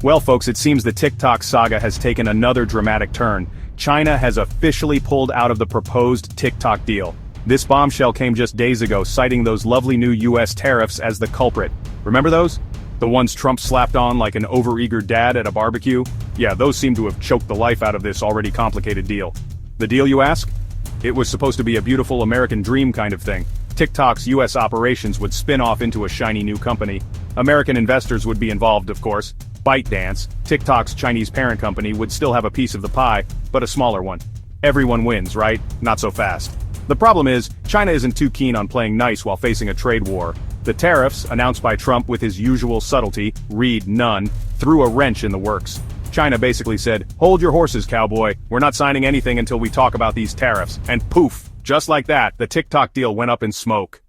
Well folks, it seems the TikTok saga has taken another dramatic turn. China has officially pulled out of the proposed TikTok deal. This bombshell came just days ago, citing those lovely new U.S. tariffs as the culprit. Remember those? The ones Trump slapped on like an overeager dad at a barbecue? Yeah, those seem to have choked the life out of this already complicated deal. The deal, you ask? It was supposed to be a beautiful American dream kind of thing. TikTok's U.S. operations would spin off into a shiny new company. American investors would be involved, of course. ByteDance, TikTok's Chinese parent company, would still have a piece of the pie, but a smaller one. Everyone wins, right? Not so fast. The problem is, China isn't too keen on playing nice while facing a trade war. The tariffs, announced by Trump with his usual subtlety, read none, threw a wrench in the works. China basically said, "Hold your horses, cowboy, we're not signing anything until we talk about these tariffs," and poof, just like that, the TikTok deal went up in smoke.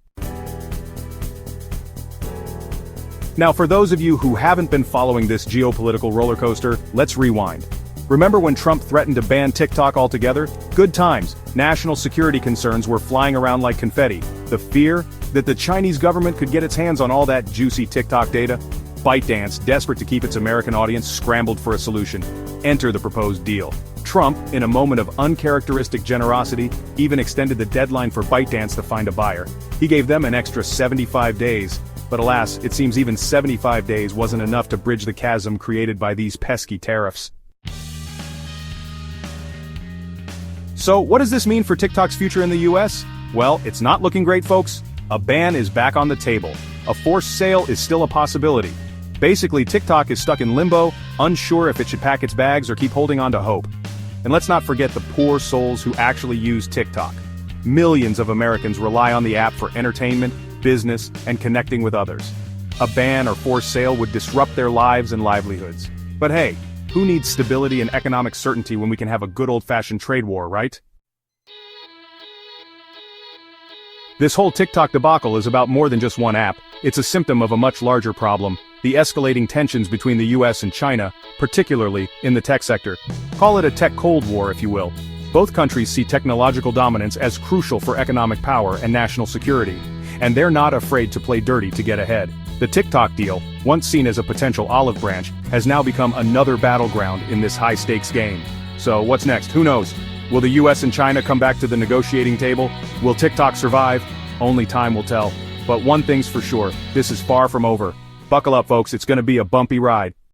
Now for those of you who haven't been following this geopolitical roller coaster, let's rewind. Remember when Trump threatened to ban TikTok altogether? Good times. National security concerns were flying around like confetti. The fear that the Chinese government could get its hands on all that juicy TikTok data? ByteDance, desperate to keep its American audience, scrambled for a solution. Enter the proposed deal. Trump, in a moment of uncharacteristic generosity, even extended the deadline for ByteDance to find a buyer. He gave them an extra 75 days. But alas, it seems even 75 days wasn't enough to bridge the chasm created by these pesky tariffs. So, what does this mean for TikTok's future in the US? Well, it's not looking great, folks. A ban is back on the table. A forced sale is still a possibility. Basically, TikTok is stuck in limbo, unsure if it should pack its bags or keep holding on to hope. And let's not forget the poor souls who actually use TikTok. Millions of Americans rely on the app for entertainment, business, and connecting with others. A ban or forced sale would disrupt their lives and livelihoods. But hey, who needs stability and economic certainty when we can have a good old-fashioned trade war, right? This whole TikTok debacle is about more than just one app. It's a symptom of a much larger problem, the escalating tensions between the US and China, particularly in the tech sector. Call it a tech Cold War, if you will. Both countries see technological dominance as crucial for economic power and national security, and they're not afraid to play dirty to get ahead. The TikTok deal, once seen as a potential olive branch, has now become another battleground in this high-stakes game. So what's next? Who knows? Will the US and China come back to the negotiating table? Will TikTok survive? Only time will tell. But one thing's for sure, this is far from over. Buckle up, folks, it's gonna be a bumpy ride.